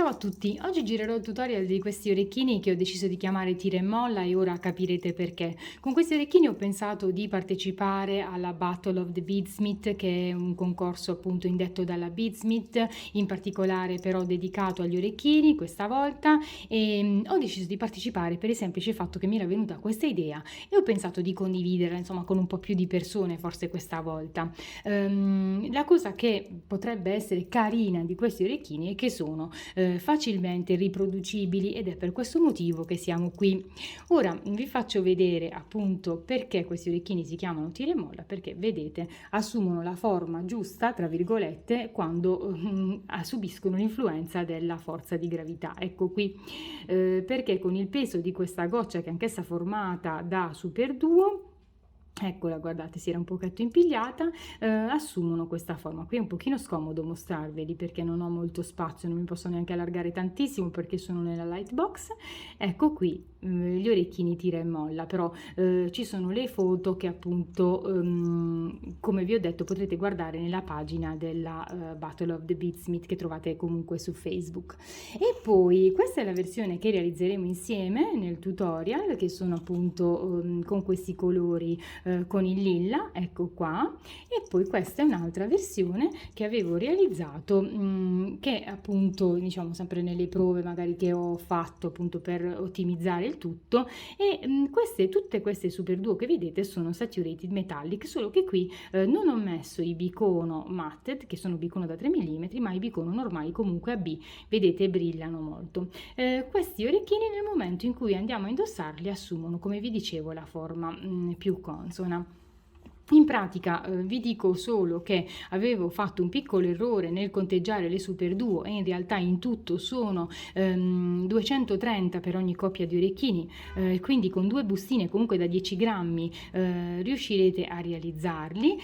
Ciao a tutti, oggi girerò il tutorial di questi orecchini che ho deciso di chiamare tira e molla e ora capirete perché. Con questi orecchini ho pensato di partecipare alla Battle of the Beadsmith, che è un concorso appunto indetto dalla Beadsmith, in particolare però dedicato agli orecchini questa volta, e ho deciso di partecipare per il semplice fatto che mi era venuta questa idea e ho pensato di condividerla insomma con un po' più di persone forse questa volta. La cosa che potrebbe essere carina di questi orecchini è che sono facilmente riproducibili ed è per questo motivo che siamo qui. Ora vi faccio vedere appunto perché questi orecchini si chiamano tira e molla, perché vedete assumono la forma giusta tra virgolette quando subiscono l'influenza della forza di gravità. Ecco qui perché con il peso di questa goccia, che è anch'essa formata da superduo, eccola, guardate, si era un pochetto impigliata, assumono questa forma. Qui è un pochino scomodo mostrarveli perché non ho molto spazio, non mi posso neanche allargare tantissimo perché sono nella lightbox. Ecco qui gli orecchini tira e molla, però ci sono le foto che appunto come vi ho detto potrete guardare nella pagina della Battle of the Beadsmith, che trovate comunque su Facebook. E poi questa è la versione che realizzeremo insieme nel tutorial, che sono appunto con questi colori con il lilla, ecco qua. E poi questa è un'altra versione che avevo realizzato che appunto diciamo sempre nelle prove magari che ho fatto appunto per ottimizzare il tutto. E tutte queste super duo che vedete sono saturated metallic, solo che qui non ho messo i bicono matted, che sono bicono da 3 mm, ma i bicono normali comunque a B, vedete, brillano molto. Questi orecchini nel momento in cui andiamo a indossarli assumono, come vi dicevo, la forma più consona. In pratica vi dico solo che avevo fatto un piccolo errore nel conteggiare le super duo e in realtà in tutto sono 230 per ogni coppia di orecchini, quindi con due bustine comunque da 10 grammi riuscirete a realizzarli.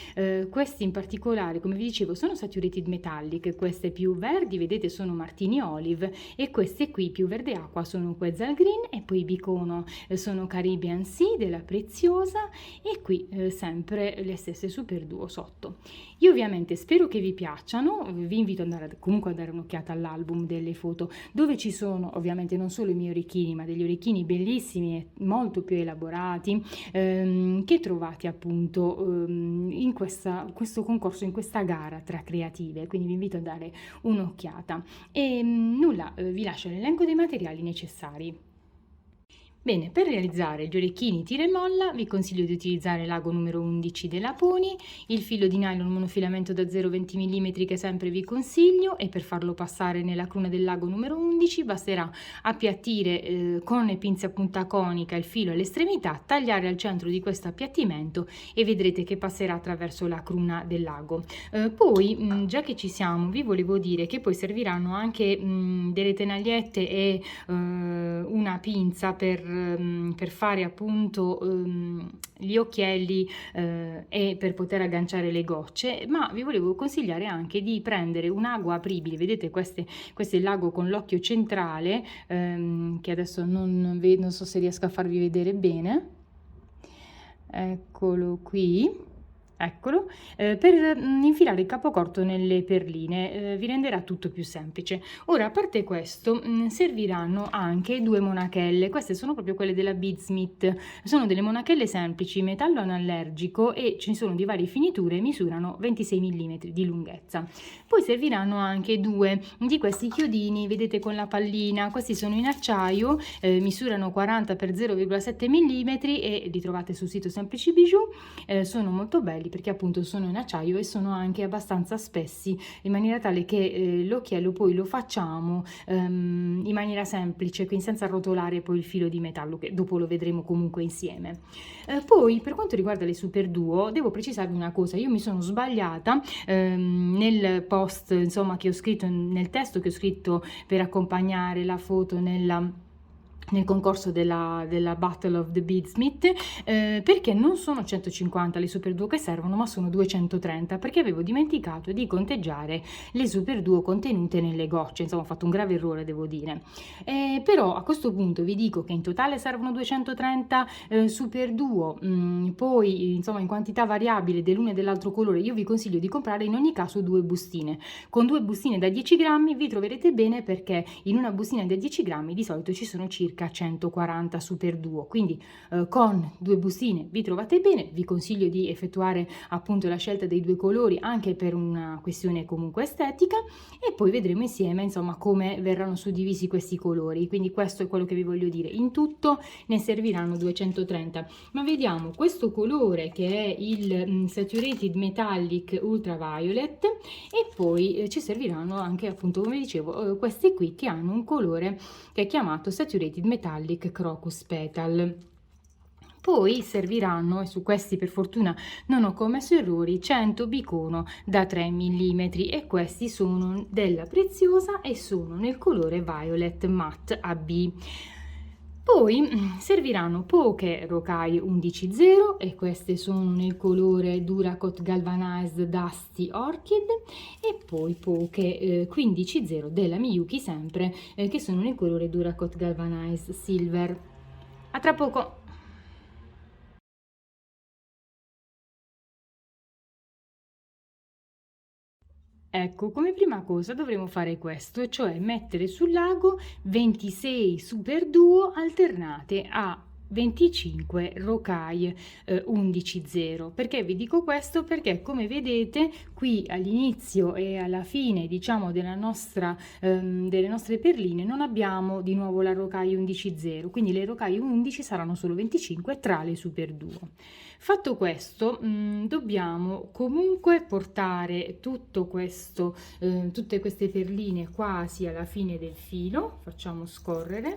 Questi in particolare, come vi dicevo, sono saturated metallic, queste più verdi vedete sono martini olive e queste qui più verde acqua sono quetzal green, e poi bicono sono Caribbean Sea della Preziosa, e qui sempre le stesse super duo sotto. Io ovviamente spero che vi piacciono, vi invito ad andare comunque a dare un'occhiata all'album delle foto, dove ci sono ovviamente non solo i miei orecchini, ma degli orecchini bellissimi e molto più elaborati che trovate appunto in questo concorso, in questa gara tra creative, quindi vi invito a dare un'occhiata. E nulla, vi lascio l'elenco dei materiali necessari. Bene, per realizzare gli orecchini tira e molla vi consiglio di utilizzare l'ago numero 11 della Pony, il filo di nylon monofilamento da 0,20 mm che sempre vi consiglio, e per farlo passare nella cruna dell'ago numero 11 basterà appiattire con le pinze a punta conica il filo all'estremità, tagliare al centro di questo appiattimento e vedrete che passerà attraverso la cruna dell'ago. Poi, già che ci siamo, vi volevo dire che poi serviranno anche delle tenagliette e una pinza per fare appunto gli occhielli e per poter agganciare le gocce, ma vi volevo consigliare anche di prendere un ago apribile. Vedete, questo è l'ago con l'occhio centrale che adesso non so se riesco a farvi vedere bene. Eccolo qui. Eccolo, per infilare il capocorto nelle perline vi renderà tutto più semplice. Ora, a parte questo, serviranno anche due monachelle. Queste sono proprio quelle della Beadsmith, sono delle monachelle semplici, metallo anallergico, e ci sono di varie finiture, misurano 26 mm di lunghezza. Poi serviranno anche due di questi chiodini, vedete, con la pallina. Questi sono in acciaio, misurano 40 x 0,7 mm e li trovate sul sito Semplici Bijou. Sono molto belli perché appunto sono in acciaio e sono anche abbastanza spessi, in maniera tale che l'occhiello poi lo facciamo in maniera semplice, quindi senza arrotolare poi il filo di metallo, che dopo lo vedremo comunque insieme. Poi, per quanto riguarda le super duo, devo precisarvi una cosa: io mi sono sbagliata nel post, insomma, che ho scritto, nel testo che ho scritto per accompagnare la foto nella nel concorso della Battle of the Beadsmith, perché non sono 150 le super duo che servono, ma sono 230, perché avevo dimenticato di conteggiare le super duo contenute nelle gocce. Insomma, ho fatto un grave errore, devo dire. Però a questo punto vi dico che in totale servono 230 super duo, poi insomma in quantità variabile dell'uno e dell'altro colore. Io vi consiglio di comprare in ogni caso 2 bustine. Con 2 bustine da 10 grammi vi troverete bene, perché in una bustina da 10 grammi di solito ci sono circa 140 super duo, quindi con 2 bustine vi trovate bene. Vi consiglio di effettuare appunto la scelta dei 2 colori, anche per una questione comunque estetica, e poi vedremo insieme insomma come verranno suddivisi questi colori. Quindi questo è quello che vi voglio dire. In tutto ne serviranno 230, ma vediamo questo colore che è il Saturated Metallic Ultraviolet, e poi ci serviranno anche, appunto come dicevo, questi qui che hanno un colore che è chiamato Saturated Metallic Crocus Petal. Poi serviranno, e su questi per fortuna non ho commesso errori, 100 bicono da 3 mm, e questi sono della Preziosa e sono nel colore Violet Matte AB. Poi serviranno poche Rokai 11.0, e queste sono nel colore Duracot Galvanized Dusty Orchid, e poi poche 15.0 della Miyuki sempre, che sono nel colore Duracot Galvanized Silver. A tra poco! Ecco, come prima cosa dovremo fare questo, cioè mettere sul lago 26 super duo alternate a 25 Rokai 11.0. Perché vi dico questo? Perché come vedete qui all'inizio e alla fine, diciamo, delle nostre perline non abbiamo di nuovo la Rokai 11.0, quindi le Rokai 11 saranno solo 25 tra le super duo. Fatto questo, dobbiamo comunque portare tutto questo, tutte queste perline quasi alla fine del filo. Facciamo scorrere,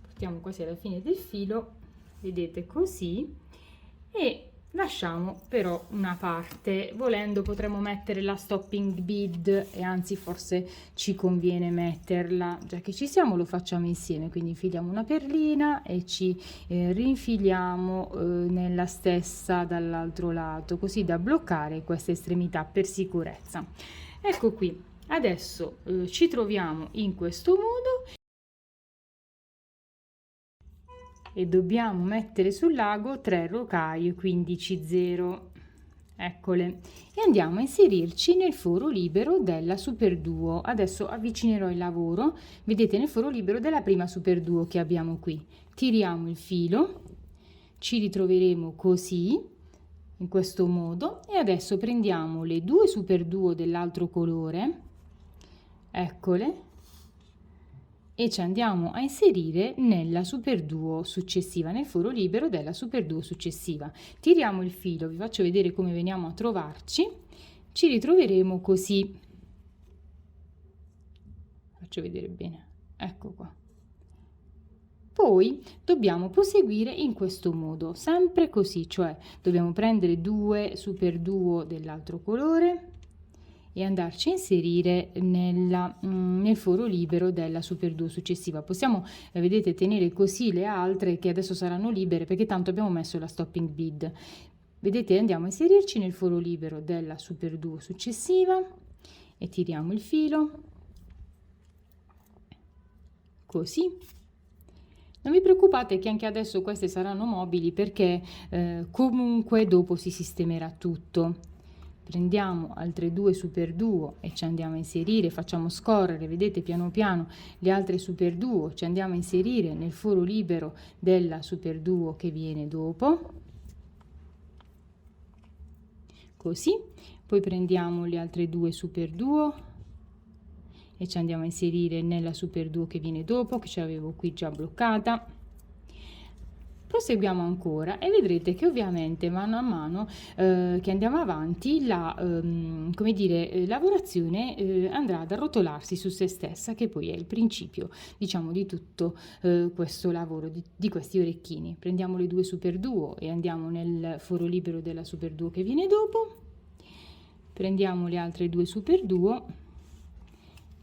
portiamo quasi alla fine del filo, vedete, così, e lasciamo però una parte. Volendo potremmo mettere la stopping bead, e anzi forse ci conviene metterla, già che ci siamo lo facciamo insieme. Quindi infiliamo una perlina e ci rinfiliamo nella stessa dall'altro lato, così da bloccare questa estremità per sicurezza. Ecco qui, adesso ci troviamo in questo modo e dobbiamo mettere sul lago 3 Rokai 15.0, eccole, e andiamo a inserirci nel foro libero della super duo. Adesso avvicinerò il lavoro, vedete, nel foro libero della prima super duo che abbiamo qui. Tiriamo il filo, ci ritroveremo così, in questo modo, e adesso prendiamo le 2 super duo dell'altro colore, eccole, e ci andiamo a inserire nella super duo successiva, nel foro libero della super duo successiva. Tiriamo il filo, vi faccio vedere come veniamo a trovarci, ci ritroveremo così. Faccio vedere bene, ecco qua. Poi dobbiamo proseguire in questo modo, sempre così, cioè dobbiamo prendere 2 super duo dell'altro colore e andarci a inserire nel foro libero della super duo successiva. Possiamo, vedete, tenere così le altre che adesso saranno libere, perché tanto abbiamo messo la stopping bead. Vedete, andiamo a inserirci nel foro libero della super duo successiva e tiriamo il filo così. Non vi preoccupate che anche adesso queste saranno mobili, perché comunque dopo si sistemerà tutto. Prendiamo altre 2 super duo e ci andiamo a inserire, facciamo scorrere, vedete, piano piano le altre super duo, ci andiamo a inserire nel foro libero della super duo che viene dopo, così. Poi prendiamo le altre 2 super duo e ci andiamo a inserire nella super duo che viene dopo, che ce l'avevo qui già bloccata. Proseguiamo ancora e vedrete che ovviamente mano a mano che andiamo avanti come dire, lavorazione andrà ad arrotolarsi su se stessa, che poi è il principio, diciamo, di tutto questo lavoro, di questi orecchini. Prendiamo le 2 super duo e andiamo nel foro libero della super duo che viene dopo, prendiamo le altre 2 super duo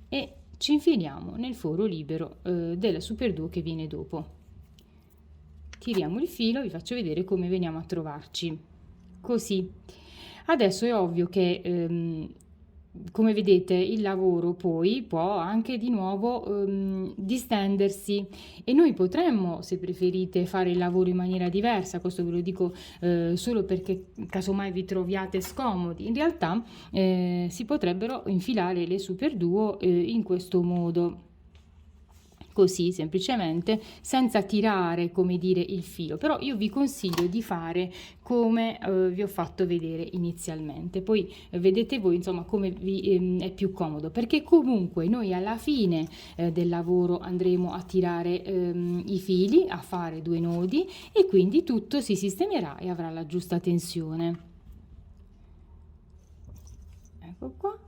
e ci infiliamo nel foro libero della super duo che viene dopo. Tiriamo il filo, vi faccio vedere come veniamo a trovarci. Così. Adesso è ovvio che come vedete il lavoro poi può anche di nuovo distendersi e noi potremmo, se preferite, fare il lavoro in maniera diversa. Questo ve lo dico solo perché casomai vi troviate scomodi. In realtà si potrebbero infilare le super duo in questo modo, così semplicemente, senza tirare, come dire, il filo. Però io vi consiglio di fare come vi ho fatto vedere inizialmente, poi vedete voi insomma come vi è più comodo, perché comunque noi alla fine del lavoro andremo a tirare i fili, a fare 2 nodi e quindi tutto si sistemerà e avrà la giusta tensione. Ecco qua.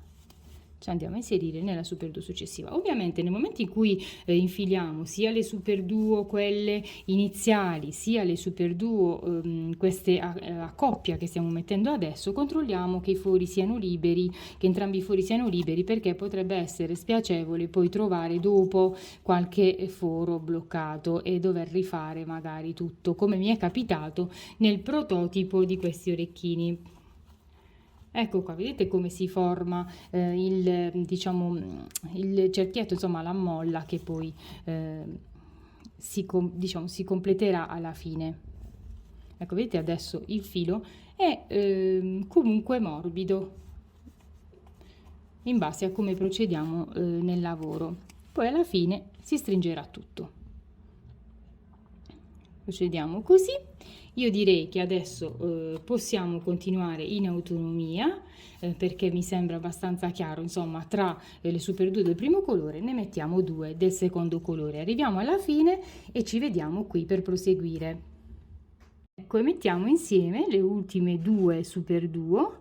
Ci andiamo a inserire nella super duo successiva. Ovviamente nel momento in cui infiliamo sia le super duo quelle iniziali sia le super duo queste a coppia che stiamo mettendo adesso, controlliamo che i fori siano liberi, che entrambi i fori siano liberi, perché potrebbe essere spiacevole poi trovare dopo qualche foro bloccato e dover rifare magari tutto, come mi è capitato nel prototipo di questi orecchini. Ecco qua, vedete come si forma diciamo, il cerchietto, insomma la molla che poi diciamo, si completerà alla fine. Ecco, vedete adesso il filo è comunque morbido in base a come procediamo nel lavoro. Poi alla fine si stringerà tutto. Procediamo così. Io direi che adesso possiamo continuare in autonomia perché mi sembra abbastanza chiaro, insomma, tra le super duo del primo colore ne mettiamo 2 del secondo colore. Arriviamo alla fine e ci vediamo qui per proseguire. Ecco, e mettiamo insieme le ultime 2 super duo,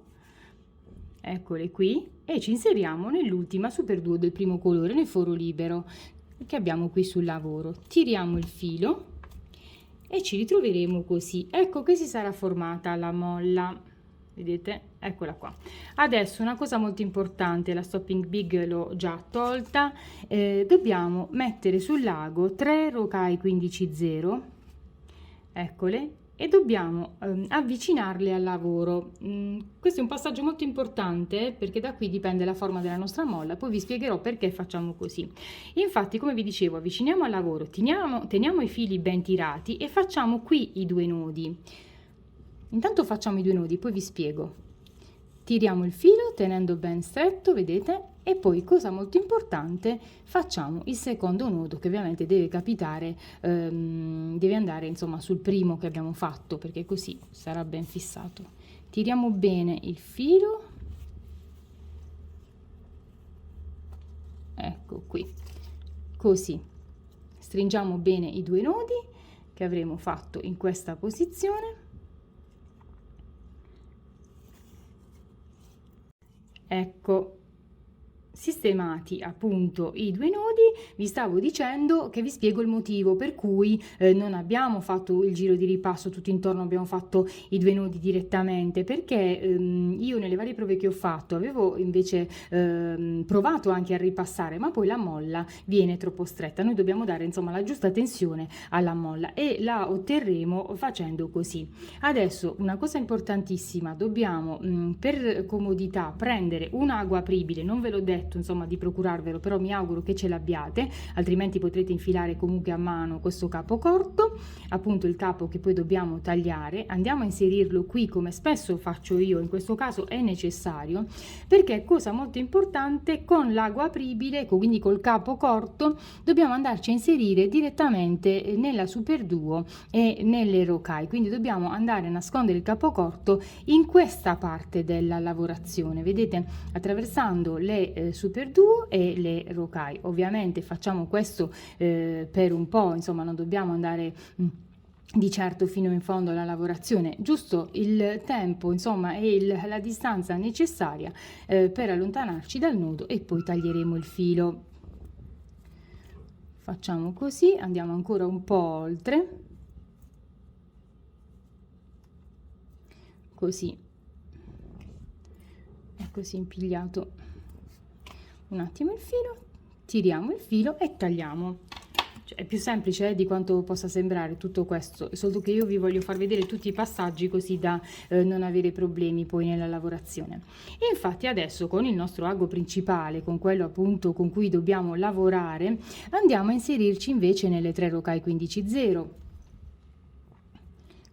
eccole qui, e ci inseriamo nell'ultima super duo del primo colore nel foro libero che abbiamo qui sul lavoro. Tiriamo il filo e ci ritroveremo così. Ecco che si sarà formata la molla, vedete, eccola qua. Adesso una cosa molto importante, la stopping big l'ho già tolta, dobbiamo mettere sul lago 3 Rocaille 15-0, eccole, e dobbiamo avvicinarle al lavoro. Questo è un passaggio molto importante perché da qui dipende la forma della nostra molla, poi vi spiegherò perché facciamo così. Infatti, come vi dicevo, avviciniamo al lavoro, teniamo i fili ben tirati e facciamo qui i 2 nodi. Intanto facciamo i 2 nodi, poi vi spiego. Tiriamo il filo tenendo ben stretto, vedete? E poi, cosa molto importante, facciamo il secondo nodo che ovviamente deve capitare, deve andare insomma sul primo che abbiamo fatto, perché così sarà ben fissato. Tiriamo bene il filo, ecco qui, così. Stringiamo bene i 2 nodi che avremo fatto in questa posizione. Ecco, sistemati appunto i 2 nodi, vi stavo dicendo che vi spiego il motivo per cui non abbiamo fatto il giro di ripasso tutto intorno, abbiamo fatto i 2 nodi direttamente, perché io nelle varie prove che ho fatto avevo invece provato anche a ripassare, ma poi la molla viene troppo stretta. Noi dobbiamo dare insomma la giusta tensione alla molla e la otterremo facendo così. Adesso una cosa importantissima, dobbiamo per comodità prendere un'agua apribile, non ve l'ho detto insomma di procurarvelo, però mi auguro che ce l'abbiate, altrimenti potrete infilare comunque a mano questo capo corto, appunto il capo che poi dobbiamo tagliare. Andiamo a inserirlo qui come spesso faccio io, in questo caso è necessario, perché cosa molto importante, con l'agua apribile, quindi col capo corto, dobbiamo andarci a inserire direttamente nella super duo e nelle rocaille, quindi dobbiamo andare a nascondere il capo corto in questa parte della lavorazione, vedete, attraversando le super duo e le rocaille. Ovviamente facciamo questo per un po', insomma non dobbiamo andare di certo fino in fondo alla lavorazione, giusto il tempo insomma e la distanza necessaria per allontanarci dal nodo e poi taglieremo il filo. Facciamo così, andiamo ancora un po' oltre, così è così impigliato un attimo il filo, tiriamo il filo e tagliamo. Cioè, è più semplice di quanto possa sembrare tutto questo, solo che io vi voglio far vedere tutti i passaggi così da non avere problemi poi nella lavorazione. E infatti adesso con il nostro ago principale, con quello appunto con cui dobbiamo lavorare, andiamo a inserirci invece nelle 3 rocaille 15/0,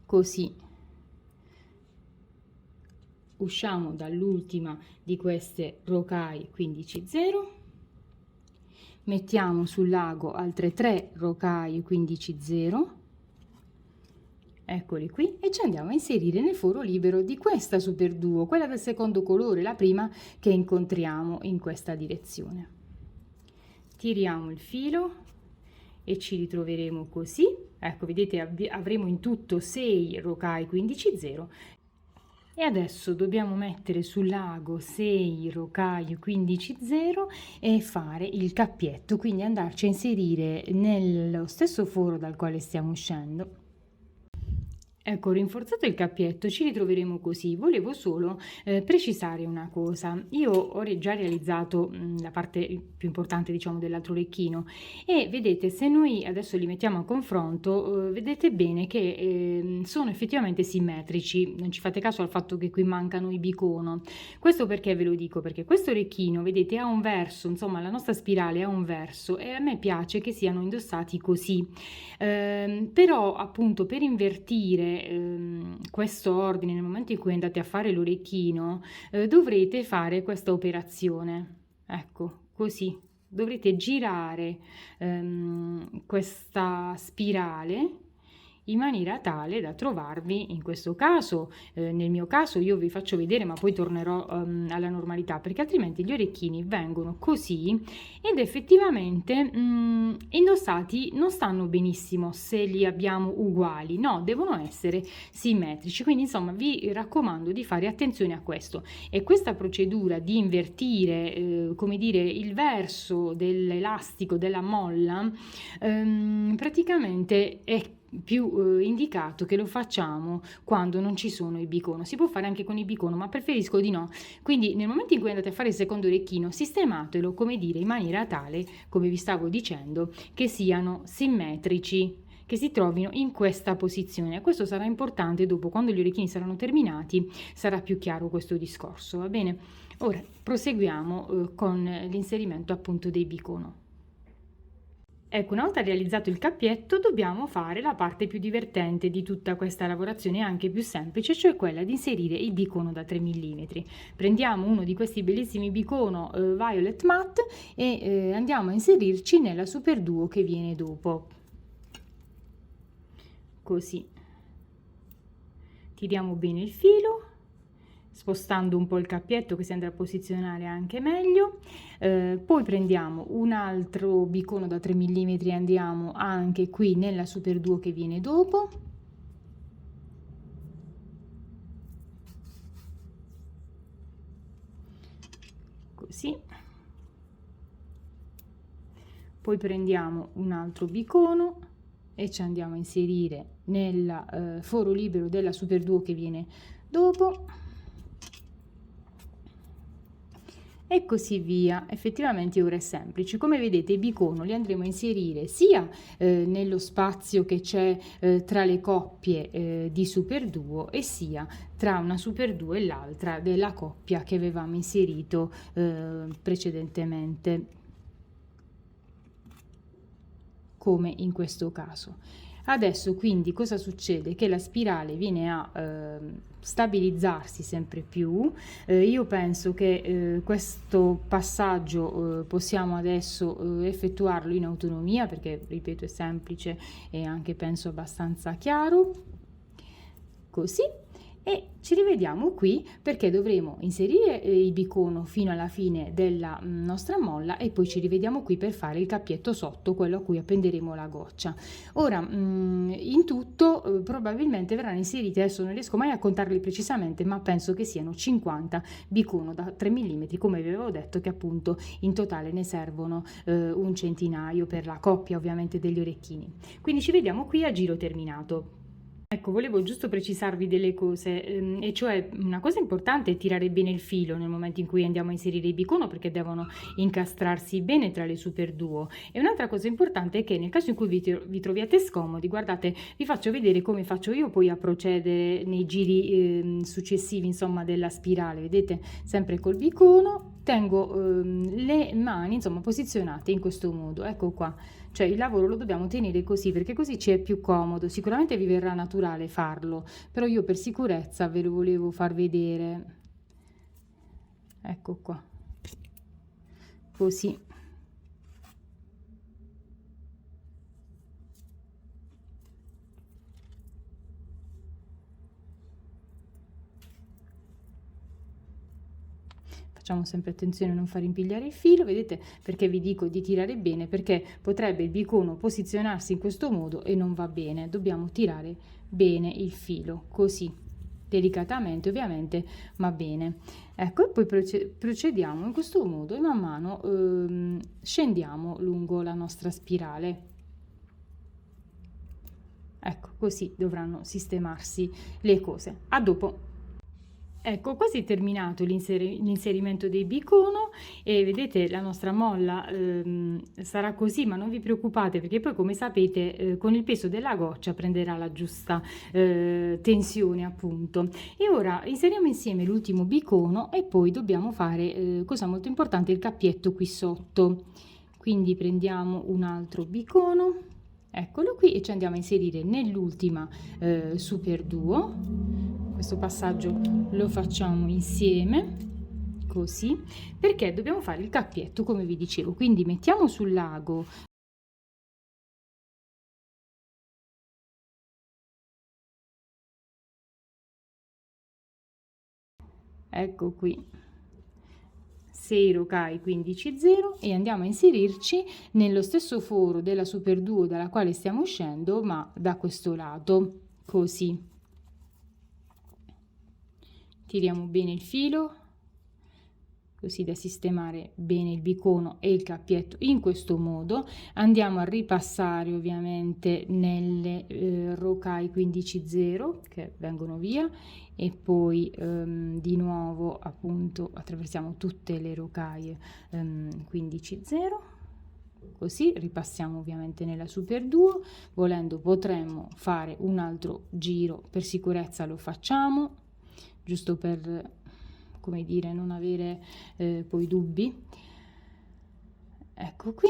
così usciamo dall'ultima di queste rocaille 15/0, mettiamo sul lago altre 3 rocaille 15/0, eccoli qui, e ci andiamo a inserire nel foro libero di questa super duo, quella del secondo colore, la prima che incontriamo in questa direzione. Tiriamo il filo e ci ritroveremo così. Ecco, vedete, avremo in tutto 6 rocaille 15/0. E adesso dobbiamo mettere sul lago 6 rocaille 15/0 e fare il cappietto, quindi andarci a inserire nello stesso foro dal quale stiamo uscendo. Ecco, rinforzato il cappietto, ci ritroveremo così. Volevo solo precisare una cosa. Io ho già realizzato la parte più importante, diciamo, dell'altro orecchino, e vedete, se noi adesso li mettiamo a confronto, vedete bene che sono effettivamente simmetrici. Non ci fate caso al fatto che qui mancano i bicono. Questo perché ve lo dico? Perché questo orecchino, vedete, ha un verso, insomma, la nostra spirale ha un verso e a me piace che siano indossati così. Però appunto per invertire questo ordine nel momento in cui andate a fare l'orecchino, dovrete fare questa operazione, ecco, così dovrete girare questa spirale in maniera tale da trovarvi, in questo caso, nel mio caso io vi faccio vedere, ma poi tornerò alla normalità, perché altrimenti gli orecchini vengono così ed effettivamente indossati non stanno benissimo se li abbiamo uguali, no, devono essere simmetrici, quindi insomma vi raccomando di fare attenzione a questo. E questa procedura di invertire, come dire, il verso dell'elastico della molla, praticamente è più indicato che lo facciamo quando non ci sono i bicono. Si può fare anche con i bicono, ma preferisco di no. Quindi nel momento in cui andate a fare il secondo orecchino, sistematelo, come dire, in maniera tale, come vi stavo dicendo, che siano simmetrici, che si trovino in questa posizione. Questo sarà importante dopo, quando gli orecchini saranno terminati, sarà più chiaro questo discorso, va bene? Ora proseguiamo con l'inserimento appunto dei bicono. Ecco, una volta realizzato il cappietto, dobbiamo fare la parte più divertente di tutta questa lavorazione, anche più semplice, cioè quella di inserire il bicono da 3 mm. Prendiamo uno di questi bellissimi bicono Violet Matte e andiamo a inserirci nella super duo che viene dopo. Così. Tiriamo bene il filo, spostando un po' il cappietto che si andrà a posizionare anche meglio. Poi prendiamo un altro bicono da 3 mm e andiamo anche qui nella super duo che viene dopo. Così. Poi prendiamo un altro bicono e ci andiamo a inserire nel foro libero della super duo che viene dopo. E così via. Effettivamente ora è semplice. Come vedete, i bicono li andremo a inserire sia nello spazio che c'è tra le coppie di super duo, e sia tra una super duo e l'altra della coppia che avevamo inserito precedentemente, come in questo caso. Adesso quindi cosa succede? Che la spirale viene a stabilizzarsi sempre più. Io penso che questo passaggio possiamo adesso effettuarlo in autonomia, perché ripeto è semplice e anche penso abbastanza chiaro. Così. E ci rivediamo qui, perché dovremo inserire il bicono fino alla fine della nostra molla e poi ci rivediamo qui per fare il cappietto sotto, quello a cui appenderemo la goccia. Ora in tutto probabilmente verranno inseriti, adesso non riesco mai a contarli precisamente, ma penso che siano 50 bicono da 3 mm, come vi avevo detto, che appunto in totale ne servono un centinaio per la coppia ovviamente degli orecchini. Quindi ci vediamo qui a giro terminato. Ecco, volevo giusto precisarvi delle cose, e cioè una cosa importante è tirare bene il filo nel momento in cui andiamo a inserire i bicono perché devono incastrarsi bene tra le super duo. E un'altra cosa importante è che nel caso in cui vi troviate scomodi, guardate, vi faccio vedere come faccio io poi a procedere nei giri successivi, insomma, della spirale. Vedete, sempre col bicono tengo le mani, insomma, posizionate in questo modo. Ecco qua. Cioè il lavoro lo dobbiamo tenere così perché così ci è più comodo, sicuramente vi verrà naturale farlo, però io per sicurezza ve lo volevo far vedere. Ecco qua, così. Facciamo sempre attenzione a non far impigliare il filo, vedete perché vi dico di tirare bene, perché potrebbe il bicono posizionarsi in questo modo e non va bene, dobbiamo tirare bene il filo, così, delicatamente ovviamente, ma bene. Ecco, e poi procediamo in questo modo e man mano scendiamo lungo la nostra spirale. Ecco, così dovranno sistemarsi le cose. A dopo! Ecco, quasi terminato l'inserimento dei bicono e vedete la nostra molla sarà così, ma non vi preoccupate perché poi come sapete con il peso della goccia prenderà la giusta tensione appunto. E ora inseriamo insieme l'ultimo bicono e poi dobbiamo fare, cosa molto importante, il cappietto qui sotto. Quindi prendiamo un altro bicono, eccolo qui, e ci andiamo a inserire nell'ultima super duo. Questo passaggio lo facciamo insieme, così, perché dobbiamo fare il cappietto come vi dicevo, quindi mettiamo sul lago ecco qui 6 rocaille 15,0 e andiamo a inserirci nello stesso foro della super duo dalla quale stiamo uscendo, ma da questo lato, così. Tiriamo bene il filo così da sistemare bene il bicono e il cappietto in questo modo. Andiamo a ripassare ovviamente nelle rocaille 15,0 che vengono via e poi di nuovo appunto attraversiamo tutte le rocaille 15,0. Così ripassiamo ovviamente nella super duo, volendo potremmo fare un altro giro, per sicurezza lo facciamo, giusto per, come dire, non avere poi dubbi. Ecco qui,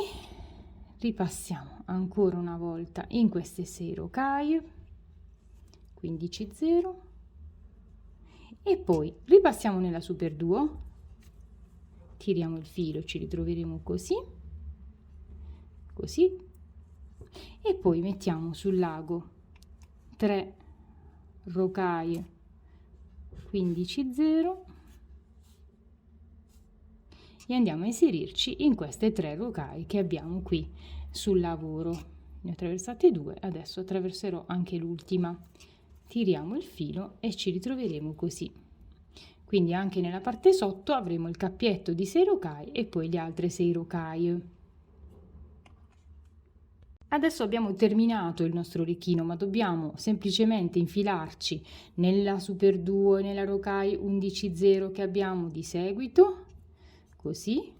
ripassiamo ancora una volta in queste 6 rocaille 15,0 e poi ripassiamo nella super duo, tiriamo il filo, ci ritroveremo così, così, e poi mettiamo sul lago 3 rocaille 15,0 e andiamo a inserirci in queste 3 rocaille che abbiamo qui sul lavoro. Ne ho attraversate 2, adesso attraverserò anche l'ultima. Tiriamo il filo e ci ritroveremo così. Quindi anche nella parte sotto avremo il cappietto di 6 rocaille e poi le altre 6 rocaille. Adesso abbiamo terminato il nostro orecchino, ma dobbiamo semplicemente infilarci nella super duo e nella rocaille 11,0 che abbiamo di seguito, così.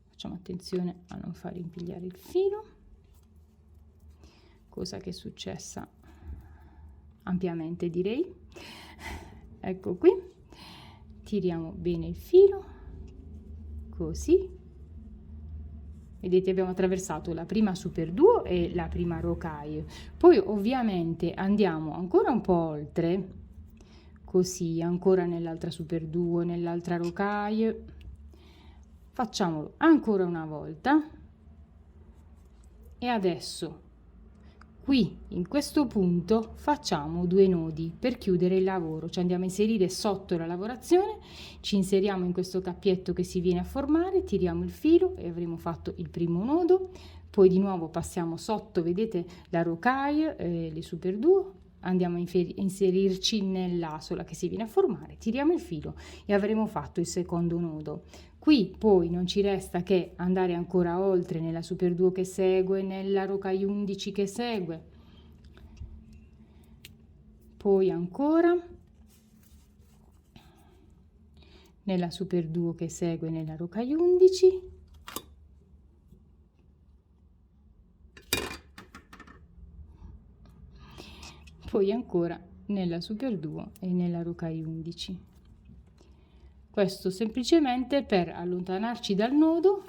Facciamo attenzione a non far impigliare il filo, cosa che è successa ampiamente direi. Ecco qui, tiriamo bene il filo, così. Vedete, abbiamo attraversato la prima super duo e la prima rocaille. Poi ovviamente andiamo ancora un po' oltre, così, ancora nell'altra super duo, nell'altra rocaille. Facciamolo ancora una volta. E adesso, qui, in questo punto, facciamo 2 nodi per chiudere il lavoro. Ci andiamo a inserire sotto la lavorazione, ci inseriamo in questo cappietto che si viene a formare, tiriamo il filo e avremo fatto il primo nodo. Poi di nuovo passiamo sotto, vedete, la rocaille, le super duo, andiamo a inserirci nell'asola che si viene a formare, tiriamo il filo e avremo fatto il secondo nodo. Qui Qui poi non ci resta che andare ancora oltre nella super duo che segue, nella rocaille 11 che segue, poi ancora nella super duo che segue nella rocaille 11, poi ancora nella super duo e nella rocaille 11. Questo semplicemente per allontanarci dal nodo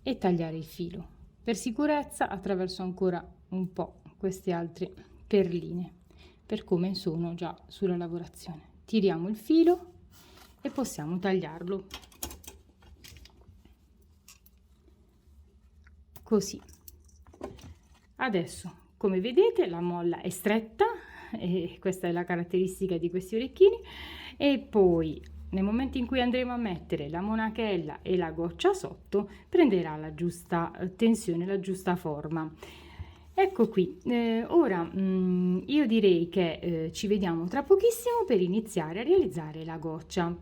e tagliare il filo. Per sicurezza attraverso ancora un po' queste altre perline, per come sono già sulla lavorazione. Tiriamo il filo e possiamo tagliarlo. Così. Adesso, come vedete, la molla è stretta, e questa è la caratteristica di questi orecchini, e poi nel momento in cui andremo a mettere la monachella e la goccia sotto, prenderà la giusta tensione, la giusta forma. Ecco qui, ora io direi che ci vediamo tra pochissimo per iniziare a realizzare la goccia.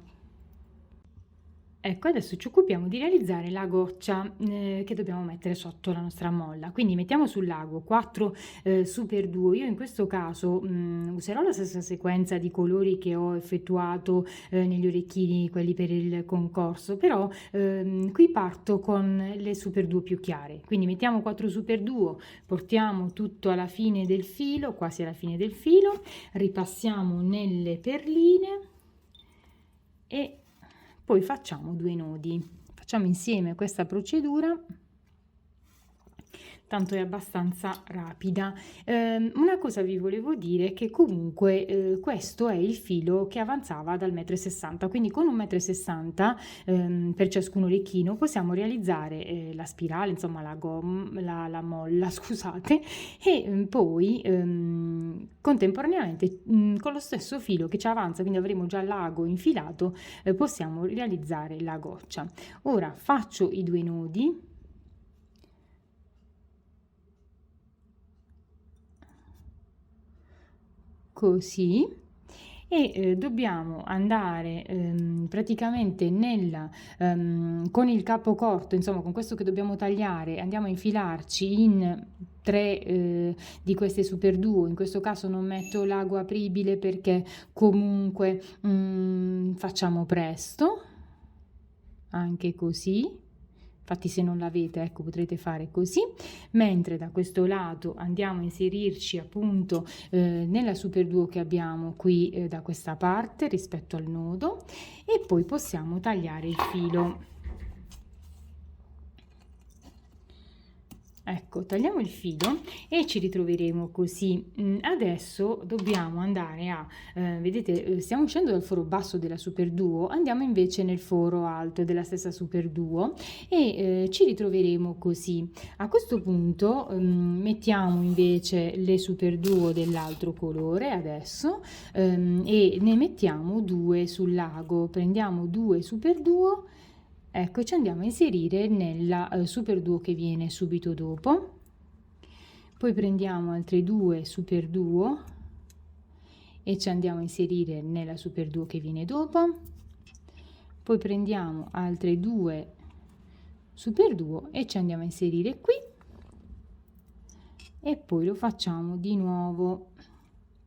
Ecco, adesso ci occupiamo di realizzare la goccia che dobbiamo mettere sotto la nostra molla. Quindi mettiamo sul lago 4 super duo. Io in questo caso userò la stessa sequenza di colori che ho effettuato negli orecchini, quelli per il concorso, però qui parto con le super duo più chiare. Quindi mettiamo 4 super duo, portiamo tutto alla fine del filo, quasi alla fine del filo, ripassiamo nelle perline e poi facciamo 2 nodi. Facciamo insieme questa procedura, tanto è abbastanza rapida. Una cosa vi volevo dire, che comunque questo è il filo che avanzava dal 1,60 m, quindi con 1,60 m per ciascun orecchino possiamo realizzare la spirale, insomma la molla, scusate, e poi contemporaneamente con lo stesso filo che ci avanza, quindi avremo già l'ago infilato, possiamo realizzare la goccia. Ora faccio i 2 nodi. Così, e dobbiamo andare praticamente con il capo corto, insomma con questo che dobbiamo tagliare, andiamo a infilarci in 3 di queste super duo. In questo caso non metto l'ago apribile perché comunque facciamo presto, anche così. Infatti se non l'avete, ecco, potrete fare così, mentre da questo lato andiamo a inserirci appunto nella super duo che abbiamo qui da questa parte rispetto al nodo, e poi possiamo tagliare il filo. Ecco, tagliamo il filo e ci ritroveremo così. Adesso dobbiamo andare a, vedete, stiamo uscendo dal foro basso della super duo, andiamo invece nel foro alto della stessa super duo e ci ritroveremo così. A questo punto mettiamo invece le super duo dell'altro colore adesso e ne mettiamo 2 sul lago. Prendiamo 2 super duo. Ecco, ci andiamo a inserire nella super duo che viene subito dopo, poi prendiamo altre 2 super duo e ci andiamo a inserire nella super duo che viene dopo, poi prendiamo altre 2 super duo e ci andiamo a inserire qui e poi lo facciamo di nuovo.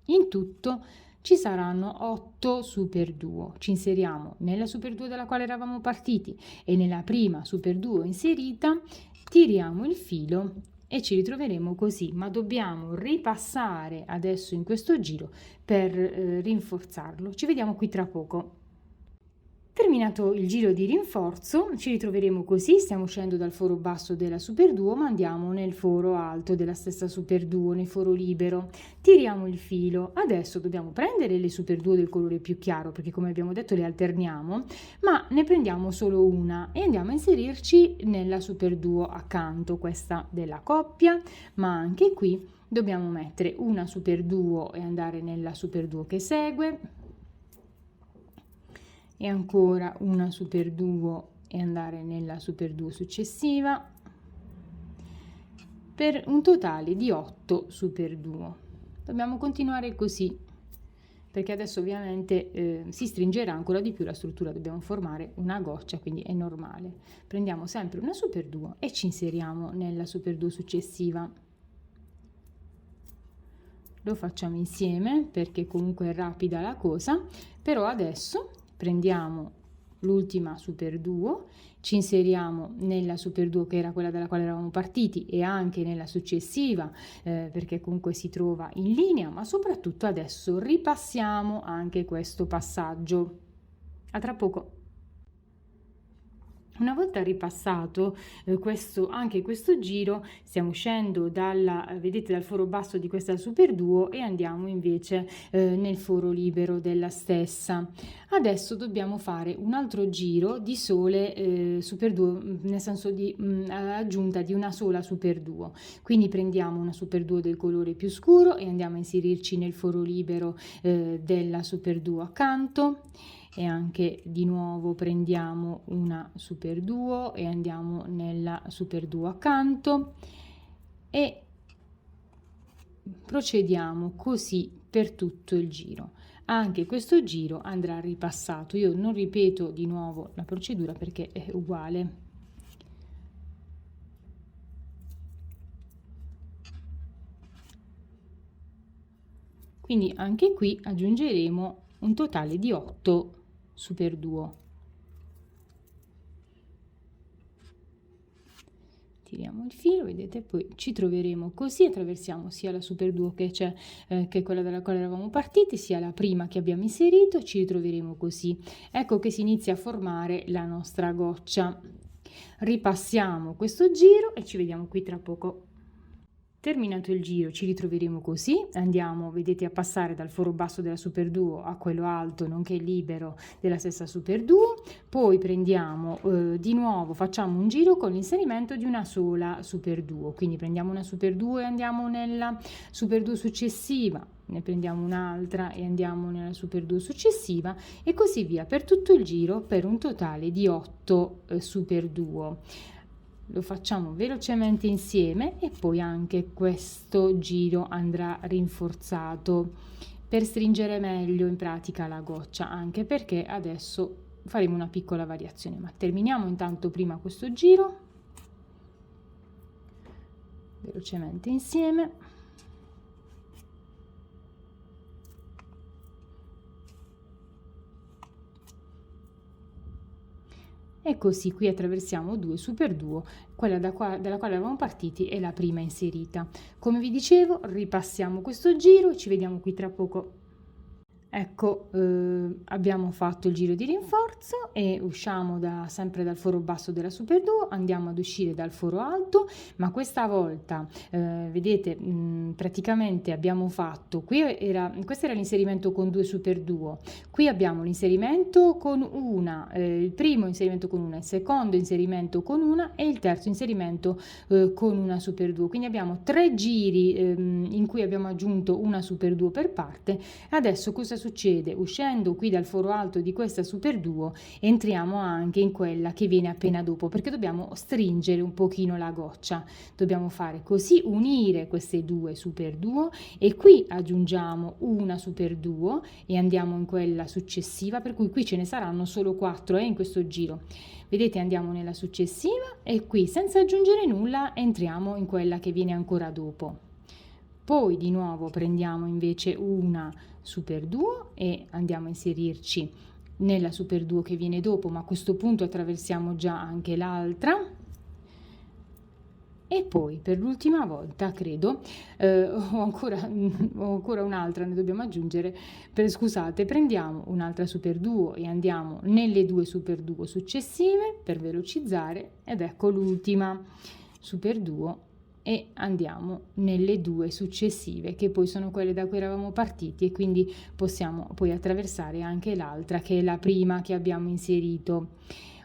In tutto ci saranno 8 super duo. Ci inseriamo nella super duo dalla quale eravamo partiti e nella prima super duo inserita, tiriamo il filo e ci ritroveremo così, ma dobbiamo ripassare adesso in questo giro per rinforzarlo. Ci vediamo qui tra poco. Terminato il giro di rinforzo, ci ritroveremo così. Stiamo uscendo dal foro basso della super duo, ma andiamo nel foro alto della stessa super duo, nel foro libero. Tiriamo il filo. Adesso dobbiamo prendere le super duo del colore più chiaro, perché come abbiamo detto le alterniamo, ma ne prendiamo solo una e andiamo a inserirci nella super duo accanto, questa della coppia, ma anche qui dobbiamo mettere una super duo e andare nella super duo che segue, e ancora una super duo e andare nella super duo successiva, per un totale di 8 super duo. Dobbiamo continuare così perché adesso ovviamente si stringerà ancora di più la struttura, dobbiamo formare una goccia, quindi è normale. Prendiamo sempre una super duo e ci inseriamo nella super duo successiva. Lo facciamo insieme perché comunque è rapida la cosa, però adesso prendiamo l'ultima super duo, ci inseriamo nella super duo che era quella dalla quale eravamo partiti e anche nella successiva, perché comunque si trova in linea, ma soprattutto adesso ripassiamo anche questo passaggio. A tra poco. Una volta ripassato anche questo giro, stiamo uscendo vedete, dal foro basso di questa super duo e andiamo invece nel foro libero della stessa. Adesso dobbiamo fare un altro giro di sole super duo, nel senso di aggiunta di una sola super duo. Quindi prendiamo una super duo del colore più scuro e andiamo a inserirci nel foro libero della super duo accanto. E anche di nuovo prendiamo una super duo e andiamo nella super duo accanto e procediamo così per tutto il giro. Anche questo giro andrà ripassato, io non ripeto di nuovo la procedura perché è uguale. Quindi anche qui aggiungeremo un totale di 8 super duo. Tiriamo il filo, vedete, poi ci troveremo così, attraversiamo sia la super duo che c'è che quella dalla quale eravamo partiti, sia la prima che abbiamo inserito, ci ritroveremo così. Ecco che si inizia a formare la nostra goccia. Ripassiamo questo giro e ci vediamo qui tra poco. Terminato il giro ci ritroveremo così, andiamo, vedete, a passare dal foro basso della super duo a quello alto nonché libero della stessa super duo, poi prendiamo di nuovo, facciamo un giro con l'inserimento di una sola super duo, quindi prendiamo una super duo e andiamo nella super duo successiva, ne prendiamo un'altra e andiamo nella super duo successiva e così via per tutto il giro per un totale di 8 super duo. Lo facciamo velocemente insieme e poi anche questo giro andrà rinforzato per stringere meglio in pratica la goccia, anche perché adesso faremo una piccola variazione, ma terminiamo intanto prima questo giro velocemente insieme. E così qui attraversiamo 2 super duo, quella dalla quale eravamo partiti è la prima inserita. Come vi dicevo, ripassiamo questo giro e ci vediamo qui tra poco. Ecco, abbiamo fatto il giro di rinforzo e usciamo sempre dal foro basso della super duo, andiamo ad uscire dal foro alto, ma questa volta vedete praticamente abbiamo fatto, questo era l'inserimento con 2 super duo, qui abbiamo l'inserimento con una, il primo inserimento con una, il secondo inserimento con una e il terzo inserimento con una super duo, quindi abbiamo 3 giri in cui abbiamo aggiunto una super duo per parte. Adesso cosa succede? Uscendo qui dal foro alto di questa super duo entriamo anche in quella che viene appena dopo, perché dobbiamo stringere un pochino la goccia, dobbiamo fare così, unire queste 2 super duo e qui aggiungiamo una super duo e andiamo in quella successiva, per cui qui ce ne saranno solo 4 in questo giro. Vedete, andiamo nella successiva e qui senza aggiungere nulla entriamo in quella che viene ancora dopo. Poi di nuovo prendiamo invece una super duo e andiamo a inserirci nella super duo che viene dopo, ma a questo punto attraversiamo già anche l'altra e poi per l'ultima volta credo ho ancora un'altra, ne dobbiamo aggiungere, scusate, prendiamo un'altra super duo e andiamo nelle 2 super duo successive per velocizzare ed ecco l'ultima super duo e andiamo nelle 2 successive che poi sono quelle da cui eravamo partiti e quindi possiamo poi attraversare anche l'altra che è la prima che abbiamo inserito.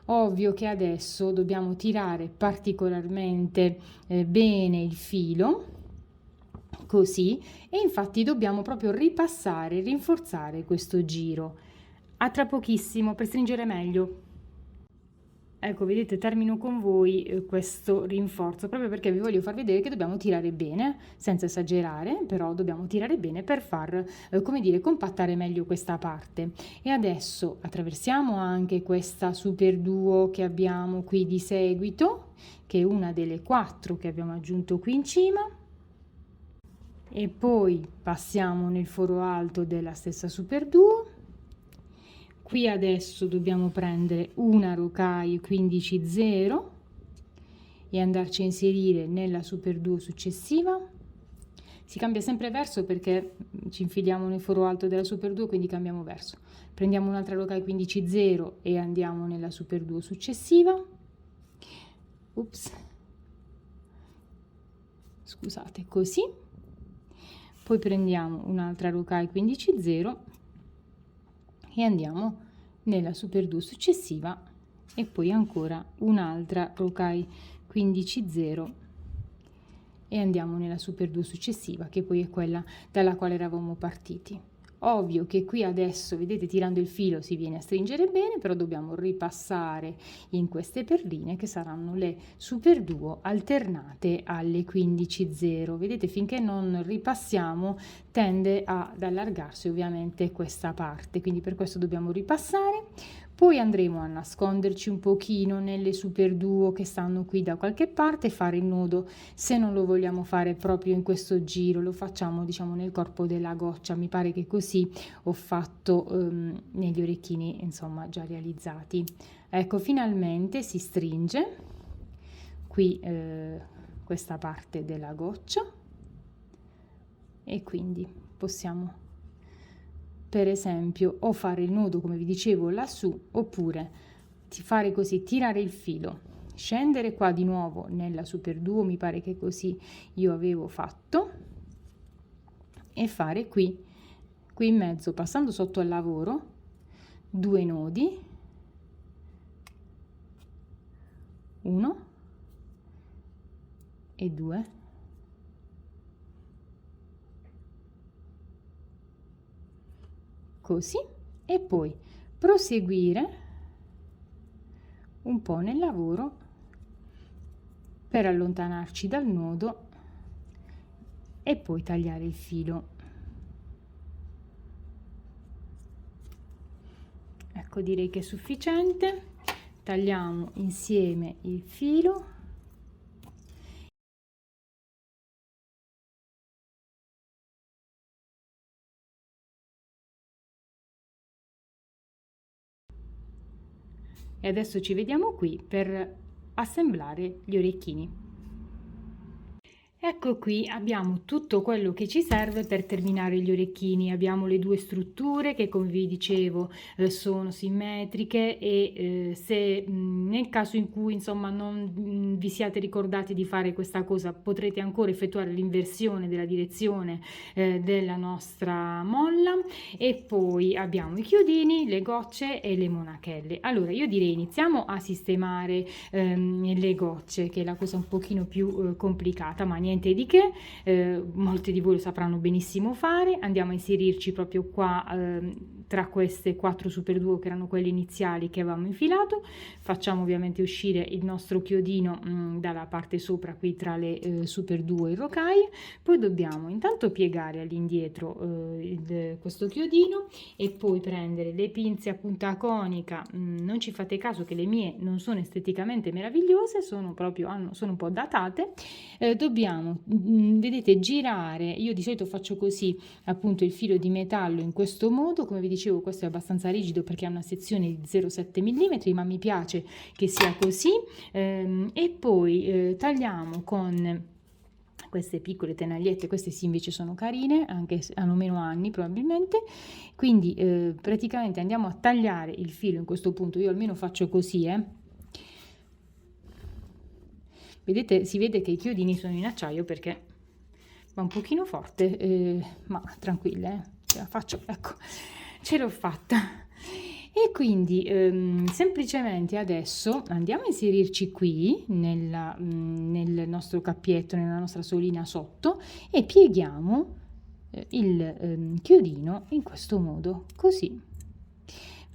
Ovvio che adesso dobbiamo tirare particolarmente bene il filo così e infatti dobbiamo proprio ripassare, rinforzare questo giro. A tra pochissimo per stringere meglio. Ecco, vedete, termino con voi questo rinforzo proprio perché vi voglio far vedere che dobbiamo tirare bene, senza esagerare, però dobbiamo tirare bene per far, come dire, compattare meglio questa parte. E adesso attraversiamo anche questa super duo che abbiamo qui di seguito, che è una delle 4 che abbiamo aggiunto qui in cima, e poi passiamo nel foro alto della stessa super duo. Qui adesso dobbiamo prendere una rocaille 15-0 e andarci a inserire nella super duo successiva. Si cambia sempre verso perché ci infiliamo nel foro alto della super duo, quindi cambiamo verso. Prendiamo un'altra rocaille 15-0 e andiamo nella super duo successiva. Ups. Scusate, così. Poi prendiamo un'altra rocaille 15-0 e andiamo nella super duo successiva e poi ancora un'altra rocaille 15-0 e andiamo nella super duo successiva, che poi è quella dalla quale eravamo partiti. Ovvio che qui adesso, vedete, tirando il filo si viene a stringere bene, però dobbiamo ripassare in queste perline che saranno le super duo alternate alle 15-0. Vedete, finché non ripassiamo tende ad allargarsi ovviamente questa parte, quindi per questo dobbiamo ripassare. Poi andremo a nasconderci un pochino nelle super duo che stanno qui da qualche parte e fare il nodo. Se non lo vogliamo fare proprio in questo giro, lo facciamo diciamo nel corpo della goccia. Mi pare che così ho fatto negli orecchini insomma già realizzati. Ecco, finalmente si stringe qui questa parte della goccia e quindi possiamo per esempio o fare il nodo come vi dicevo lassù, oppure fare così, tirare il filo, scendere qua di nuovo nella super duo, mi pare che così io avevo fatto, e fare qui in mezzo, passando sotto al lavoro, 2 nodi, 1 e 2, così, e poi proseguire un po' nel lavoro per allontanarci dal nodo e poi tagliare il filo. Ecco, direi che è sufficiente. Tagliamo insieme il filo. E adesso ci vediamo qui per assemblare gli orecchini. Ecco qui abbiamo tutto quello che ci serve per terminare gli orecchini. Abbiamo le 2 strutture che, come vi dicevo, sono simmetriche e se nel caso in cui insomma non vi siate ricordati di fare questa cosa, potrete ancora effettuare l'inversione della direzione della nostra molla. E poi abbiamo i chiodini, le gocce e le monachelle. Allora io direi iniziamo a sistemare le gocce, che è la cosa un pochino più complicata, ma niente di che, molti di voi lo sapranno benissimo fare. Andiamo a inserirci proprio qua tra queste 4 super duo che erano quelle iniziali che avevamo infilato. Facciamo ovviamente uscire il nostro chiodino dalla parte sopra qui tra le super duo e rocaille, poi dobbiamo intanto piegare all'indietro questo chiodino e poi prendere le pinze a punta conica. Non ci fate caso che le mie non sono esteticamente meravigliose, sono un po' datate. Dobbiamo, vedete, girare. Io di solito faccio così appunto il filo di metallo in questo modo, come vi dicevo questo è abbastanza rigido perché ha una sezione di 0,7 mm, ma mi piace che sia così, e poi tagliamo con queste piccole tenagliette. Queste sì invece sono carine, anche se hanno meno anni probabilmente, quindi praticamente andiamo a tagliare il filo in questo punto. Io almeno faccio così, vedete, si vede che i chiodini sono in acciaio perché va un pochino forte, ma tranquille, ce la faccio, ecco, ce l'ho fatta. E quindi semplicemente adesso andiamo a inserirci qui nel nostro cappietto, nella nostra solina sotto, e pieghiamo il chiodino in questo modo, così.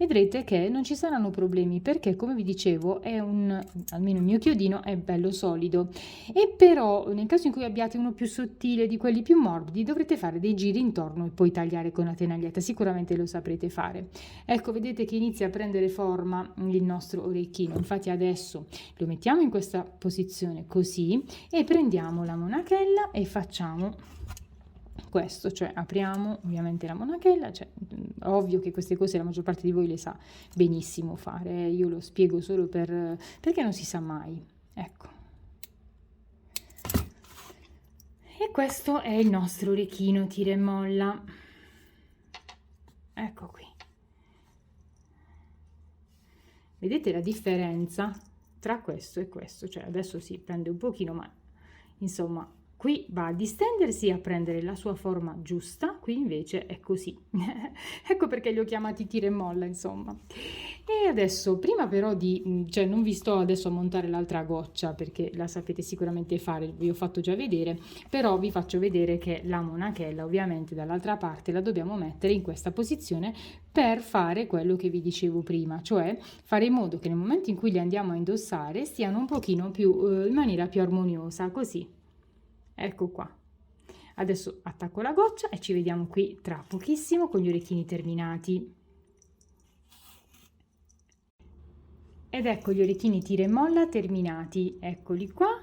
vedrete che non ci saranno problemi perché, come vi dicevo, almeno il mio chiodino è bello solido. E però nel caso in cui abbiate uno più sottile di quelli più morbidi, dovrete fare dei giri intorno e poi tagliare con la tenaglietta, sicuramente lo saprete fare. Ecco, vedete che inizia a prendere forma il nostro orecchino. Infatti adesso lo mettiamo in questa posizione così e prendiamo la monachella e facciamo questo, cioè apriamo ovviamente la monachella, cioè, ovvio che queste cose la maggior parte di voi le sa benissimo fare, io lo spiego solo perché non si sa mai, ecco. E questo è il nostro orecchino tira e molla, ecco qui. Vedete la differenza tra questo e questo, cioè adesso si prende un pochino, ma insomma qui va a distendersi e a prendere la sua forma giusta, qui invece è così. Ecco perché li ho chiamati tira e molla, insomma. E adesso, prima però cioè non vi sto adesso a montare l'altra goccia perché la sapete sicuramente fare, vi ho fatto già vedere, però vi faccio vedere che la monachella ovviamente dall'altra parte la dobbiamo mettere in questa posizione per fare quello che vi dicevo prima, cioè fare in modo che nel momento in cui li andiamo a indossare stiano un pochino più in maniera più armoniosa, così. Ecco qua. Adesso attacco la goccia e ci vediamo qui tra pochissimo con gli orecchini terminati. Ed ecco gli orecchini tira e molla terminati, eccoli qua.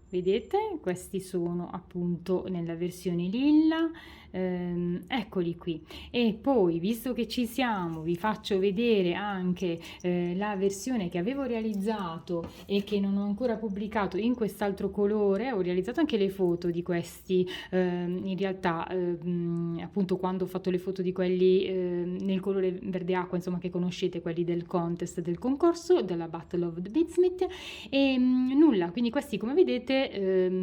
Vedete, questi sono appunto nella versione lilla, eccoli qui. E poi, visto che ci siamo, vi faccio vedere anche la versione che avevo realizzato e che non ho ancora pubblicato in quest'altro colore. Ho realizzato anche le foto di questi, in realtà appunto quando ho fatto le foto di quelli nel colore verde acqua, insomma, che conoscete, quelli del contest, del concorso, della Battle of the Beadsmith. E nulla, quindi questi come vedete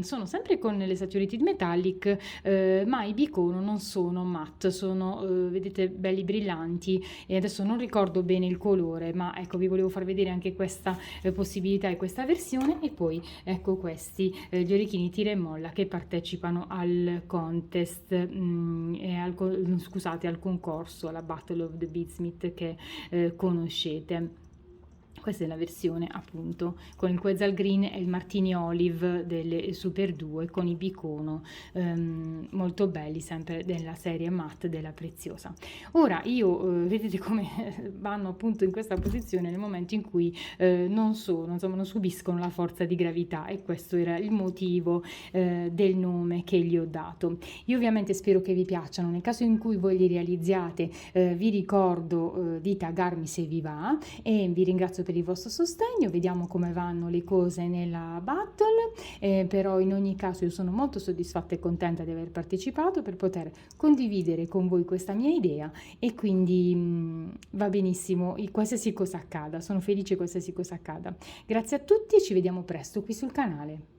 sono sempre con le Saturated Metallic, ma i bicono non sono matte, sono vedete belli brillanti, e adesso non ricordo bene il colore, ma ecco vi volevo far vedere anche questa possibilità e questa versione. E poi ecco questi gli orecchini tira e molla che partecipano al contest scusate, al concorso, alla Battle of the Beadsmith che conoscete. Questa è la versione appunto con il Quetzal Green e il Martini Olive delle Super 2 con i bicono molto belli, sempre della serie matte della Preziosa. Ora io vedete come vanno appunto in questa posizione nel momento in cui non subiscono la forza di gravità, e questo era il motivo del nome che gli ho dato. Io ovviamente spero che vi piacciono. Nel caso in cui voi li realizziate vi ricordo di taggarmi se vi va, e vi ringrazio per il vostro sostegno. Vediamo come vanno le cose nella battle, però in ogni caso io sono molto soddisfatta e contenta di aver partecipato per poter condividere con voi questa mia idea, e quindi va benissimo qualsiasi cosa accada, sono felice qualsiasi cosa accada. Grazie a tutti e ci vediamo presto qui sul canale.